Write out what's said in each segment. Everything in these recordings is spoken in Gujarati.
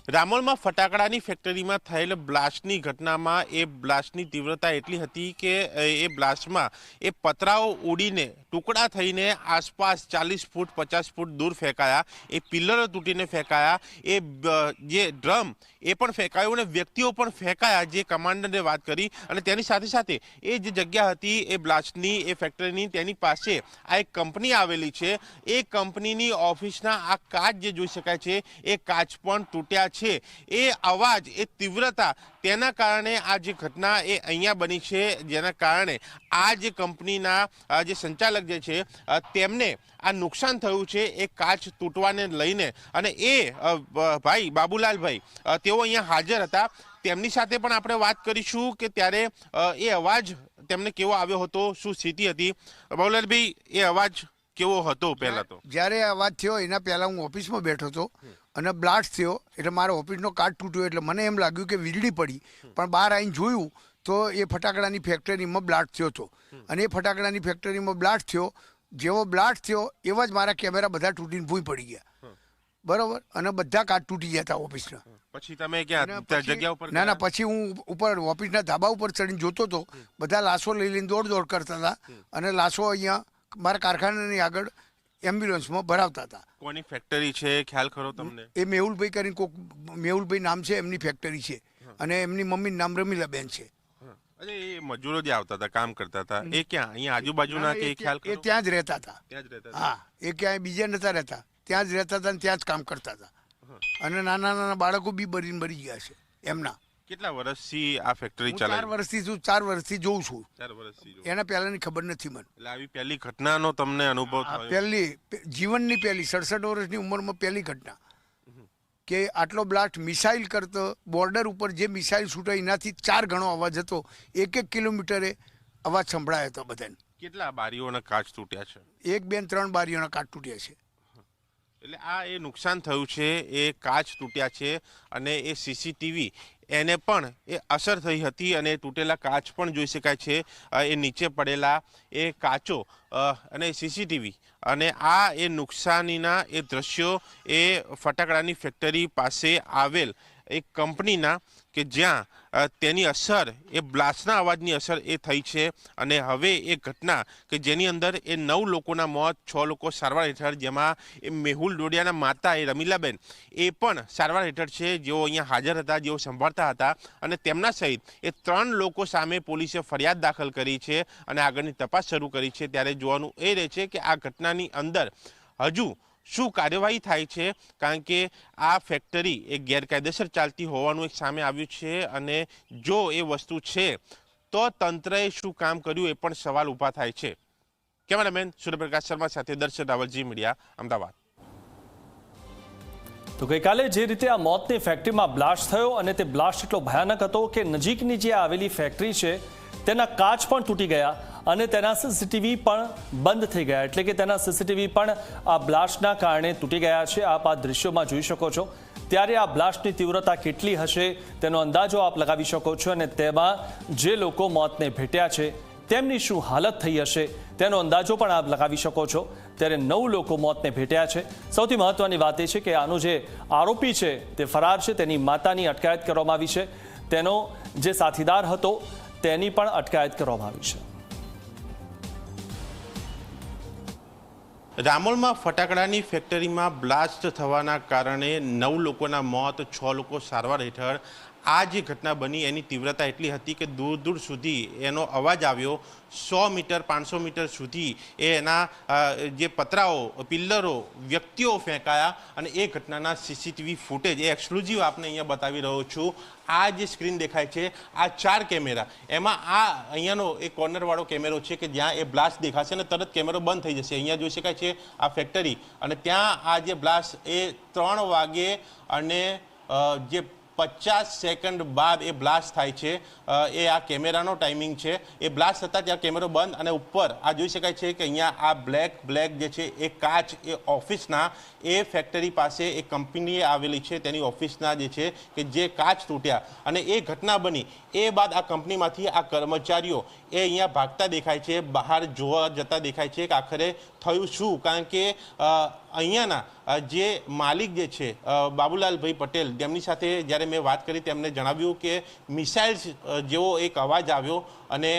રામોલમાં ફટાકડાની ફેક્ટરીમાં થયેલ બ્લાસ્ટની ઘટનામાં એ બ્લાસ્ટની તીવ્રતા એટલી હતી કે એ બ્લાસ્ટમાં એ પતરાઓ ઉડીને ટુકડા થઈને આસપાસ 40 ફૂટ 50 ફૂટ દૂર ફેંકાયા, એ પિલ્લરો તૂટીને ફેંકાયા, એ જે ડ્રમ એ પણ ફેંકાયું અને વ્યક્તિઓ પણ ફેંકાયા, જે કમાન્ડરે વાત કરી. અને તેની સાથે સાથે એ જે જગ્યા હતી એ બ્લાસ્ટની એ ફેક્ટરીની, તેની પાસે આ એક કંપની આવેલી છે. એ કંપનીની ઓફિસના આ કાચ જે જોઈ શકાય છે એ કાચ પણ તૂટ્યા છે. એ અવાજ, એ તીવ્રતા, તેના કારણે આ જે ઘટના એ અહીંયા બની છે, જેના કારણે આ જે કંપનીના જે સંચાલક જે છે તેમને આ નુકસાન થયું છે એ કાચ તૂટવાને લઈને. અને એ ભાઈ બાબુલાલભાઈ તેઓ અહીંયા હાજર હતા. તેમની સાથે પણ આપણે વાત કરીશું કે ત્યારે એ અવાજ તેમને કેવો આવ્યો હતો, શું સ્થિતિ હતી. બાબુલાલભાઈ, એ અવાજ કેવો હતો? પહેલા તો જ્યારે અવાજ થયો એના પહેલા હું ઓફિસમાં બેઠો હતો અને બ્લાસ્ટ થયો એટલે મારો ઓફિસનો કાચ તૂટ્યો એટલે મને એમ લાગ્યું કે વીજળી પડી, પણ બહાર આવીને જોયું તો એ ફટાકડાની ફેક્ટરીમાં બ્લાસ્ટ થયો હતો. અને એ ફટાકડાની ફેક્ટરીમાં બ્લાસ્ટ થયો, જેવો બ્લાસ્ટ થયો એવા જ મારા કેમેરા બધા તૂટીને ભૂઈ પડી ગયા, બરોબર, અને બધા કાચ તૂટી ગયા હતા ઓફિસના. પછી તમે ક્યાં જગ્યા ઉપર? ના, પછી હું ઉપર ઓફિસના ધાબા ઉપર ચડીને જોતો હતો, બધા લાશો લઈ લઈને દોડ કરતા હતા અને લાશો અહીંયા મારા કારખાનાની આગળ એમ્બ્યુલન્સમાં ભરાવતા હતા. કોની ફેક્ટરી છે ખ્યાલ ખરો તમને? એ મેહુલભાઈ કરીને કોક, મેહુલભાઈ નામ છે, એમની ફેક્ટરી છે અને એમની મમ્મીનું નામ રમીલાબેન છે. અરે, એ મજૂરો જે આવતા હતા, કામ કરતા હતા, એ ક્યાં અહીંયા આજુબાજુના કે ખ્યાલ ખરો? એ ત્યાં જ રહેતા હતા. હા, એ ક્યાંય બીજે નતા રહેતા, ત્યાં જ રહેતા હતા અને ત્યાં જ કામ કરતા હતા. અને નાના બાળકો બી મરી ગયા છે એમના. કેટલા વર્ષથી આ ફેક્ટરી ચાલે? 4 વર્ષથી જોઉં છું. 4 વર્ષથી. એના પહેલાની ખબર નથી મને. એટલે આવી પહેલી ઘટનાનો તમને અનુભવ થયો? પહેલી, જીવનની પહેલી, 67 વર્ષની ઉંમરમાં પહેલી ઘટના કે આટલો બ્લાસ્ટ. મિસાઇલ કરતો બોર્ડર ઉપર જે મિસાઇલ છૂટે એનાથી 4 ગણો અવાજ હતો. 1 કિલોમીટરે અવાજ સંભળાયો હતો બધાને. કેટલા બારીઓના કાચ તૂટ્યા છે? 1, 2, 3 બારીઓના કાચ તૂટ્યા છે. એટલે આ એ નુકસાન થયું છે, એ કાચ તૂટ્યા છે અને એ સીસીટીવી એને પણ એ અસર થઈ હતી અને તૂટેલા કાચ પણ જોઈ શકાય છે, એ નીચે પડેલા એ કાચો અને સીસીટીવી. અને આ એ નુકસાનીના એ દ્રશ્યો એ ફટાકડાની ફેક્ટરી પાસે આવેલ એક કંપનીના, કે જ્યાં તેની અસર, એ બ્લાસ્ટના અવાજની અસર એ થઈ છે. અને હવે એ ઘટના કે જેની અંદર એ 9 લોકોના મોત, 6 લોકો સારવાર હેઠળ, જેમાં એ મેહુલ ડોડિયાના માતા એ રમીલાબેન એ પણ સારવાર હેઠળ છે, જેઓ અહીંયા હાજર હતા, જેઓ સંભાળતા હતા. અને તેમના સહિત એ 3 લોકો સામે પોલીસે ફરિયાદ દાખલ કરી છે અને આગળની તપાસ શરૂ કરી છે. ત્યારે જોવાનું એ રહે છે કે આ ઘટનાની અંદર હજુ શું કાર્યવાહી થાય છે, કારણ કે આ ફેક્ટરી એ ગેરકાયદેસર ચાલતી હોવાનું એક સામે આવ્યું છે. અને જો એ વસ્તુ છે તો તંત્રએ શું કામ કર્યું એ પણ સવાલ ઊભા થાય છે. કેમેરામેન સૂર્યપ્રકાશ શર્મા સાથે દર્શન રાવલ, જી મીડિયા, અમદાવાદ. તો ગઈકાલે જે રીતે આ મોતની ફેક્ટરીમાં બ્લાસ્ટ થયો અને તે બ્લાસ્ટ એટલો ભયાનક હતો કે નજીકની જે આવેલી ફેક્ટરી છે તેના કાચ પણ તૂટી ગયા અને તેના સીસીટીવી પણ બંધ થઈ ગયા. એટલે કે તેના સીસીટીવી પણ આ બ્લાસ્ટના કારણે તૂટી ગયા છે. આપ આ દ્રશ્યોમાં જોઈ શકો છો. ત્યારે આ બ્લાસ્ટની તીવ્રતા કેટલી હશે તેનો અંદાજો આપ લગાવી શકો છો અને તેમાં જે લોકો મોતને ભેટ્યા છે તેમની શું હાલત થઈ હશે તેનો અંદાજો પણ આપ લગાવી શકો છો. ત્યારે 9 લોકો મોતને ભેટ્યા છે. સૌથી મહત્વની વાત એ છે કે આનો જે આરોપી છે તે ફરાર છે. તેની માતાની અટકાયત કરવામાં આવી છે. તેનો જે સાથીદાર હતો તેની પણ અટકાયત કરવામાં આવી છે. રામોલમાં ફટાકડાની ફેક્ટરીમાં બ્લાસ્ટ થવાના કારણે 9 લોકોના મોત, 6 લોકો સારવાર હેઠળ. આ જે ઘટના બની એની તીવ્રતા એટલી હતી કે દૂર દૂર સુધી એનો અવાજ આવ્યો. 100 મીટર 500 મીટર સુધી એના જે પતરાઓ, પિલ્લરો, વ્યક્તિઓ ફેંકાયા. અને એ ઘટનાના સીસીટીવી ફૂટેજ એ એક્સક્લુઝિવ આપને અહીંયા બતાવી રહ્યો છું. આ જે સ્ક્રીન દેખાય છે, આ 4 કેમેરા, એમાં આ અહીંયાનો એ કોર્નરવાળો કેમેરો છે કે જ્યાં એ બ્લાસ્ટ દેખાશે અને તરત કેમેરો બંધ થઈ જશે. અહીંયા જોઈ શકાય છે આ ફેક્ટરી, અને ત્યાં આ જે બ્લાસ્ટ એ 3 વાગે અને જે 50 સેકન્ડ બાદ એ બ્લાસ્ટ થાય છે. એ આ કેમેરાનો ટાઈમિંગ છે. એ બ્લાસ્ટ થતાં ત્યાં કેમેરો બંધ, અને ઉપર આ જોઈ શકાય છે કે અહીંયા આ બ્લેક જે છે એ કાચ એ ઓફિસના, એ ફેક્ટરી પાસે એ કંપની આવેલી છે તેની ઓફિસના જે છે કે જે કાચ તૂટ્યા. અને એ ઘટના બની એ બાદ આ કંપનીમાંથી આ કર્મચારીઓ એ અહીંયા ભાગતા દેખાય છે, બહાર જોવા જતા દેખાય છે કે આખરે થયું શું? કારણ કે અહીંયાના જે માલિક જે છે બાબુલાલભાઈ પટેલ, તેમની સાથે જ્યારે મેં વાત કરી તેમને જણાવ્યું કે મિસાઇલ જેવો એક અવાજ આવ્યો અને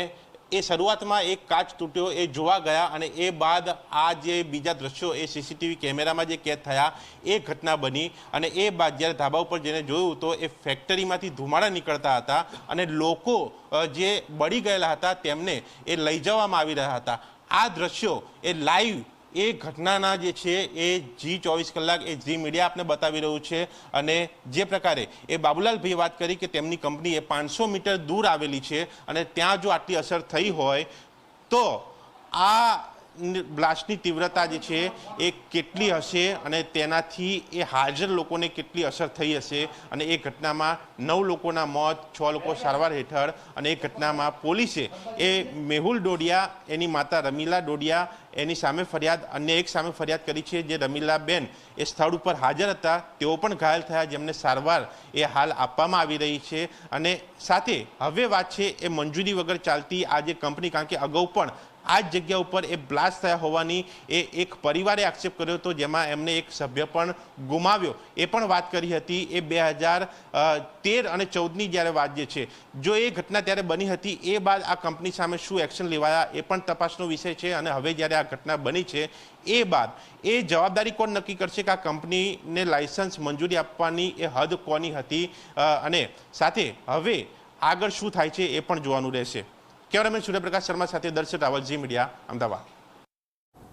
એ શરૂઆતમાં એક કાચ તૂટ્યો એ જોવા ગયા અને એ બાદ આ જે બીજા દ્રશ્યો એ સીસીટીવી કેમેરામાં જે કેદ થયા એ ઘટના બની અને એ બાદ જ્યારે ધાબા ઉપર જઈને જોયું તો એ ફેક્ટરીમાંથી ધુમાડા નીકળતા હતા અને લોકો જે બળી ગયેલા હતા તેમને એ લઈ જવામાં આવી રહ્યા હતા. આ દ્રશ્યો એ લાઈવ એ ઘટનાના જે છે એ G24 કલાક એ ઝી મીડિયા આપને બતાવી રહ્યું છે અને જે પ્રકારે એ બાબુલાલભાઈએ વાત કરી કે તેમની કંપની એ 500 મીટર દૂર આવેલી છે અને ત્યાં જો આટલી અસર થઈ હોય તો આ બ્લાસ્ટની તીવ્રતા જે છે એ કેટલી હશે અને તેનાથી એ હાજર લોકોને કેટલી અસર થઈ હશે અને એ ઘટનામાં 9 લોકોના મોત, 6 લોકો સારવાર હેઠળ અને એ ઘટનામાં પોલીસે એ મેહુલ ડોડિયા, એની માતા રમીલા ડોડિયા, એની સામે ફરિયાદ, અન્ય એક સામે ફરિયાદ કરી છે. જે રમીલાબેન એ સ્થળ ઉપર હાજર હતા તેઓ પણ ઘાયલ થયા, જેમને સારવાર એ હાલ આપવામાં આવી રહી છે. અને સાથે હવે વાત છે એ મંજૂરી વગર ચાલતી આ જે કંપની, કારણ કે અગાઉ પણ આ જ જગ્યા ઉપર એ બ્લાસ્ટ થયા હોવાની એ એક પરિવારે આક્ષેપ કર્યો હતો, જેમાં એમને એક સભ્ય પણ ગુમાવ્યો. એ પણ વાત કરી હતી એ 2013 અને 14ની જ્યારે વાત જે છે, જો એ ઘટના ત્યારે બની હતી એ બાદ આ કંપની સામે શું એક્શન લેવાયા એ પણ તપાસનો વિષય છે. અને હવે જ્યારે આ ઘટના બની છે એ બાદ એ જવાબદારી કોણ નક્કી કરશે કે આ કંપનીને લાયસન્સ મંજૂરી આપવાની એ હદ કોની હતી અને સાથે હવે આગળ શું થાય છે એ પણ જોવાનું રહેશે. કેમેરામેન સૂર્યપ્રકાશ શર્મા સાથે દર્શક રાવલ, ઝી મીડિયા, અમદાવાદ.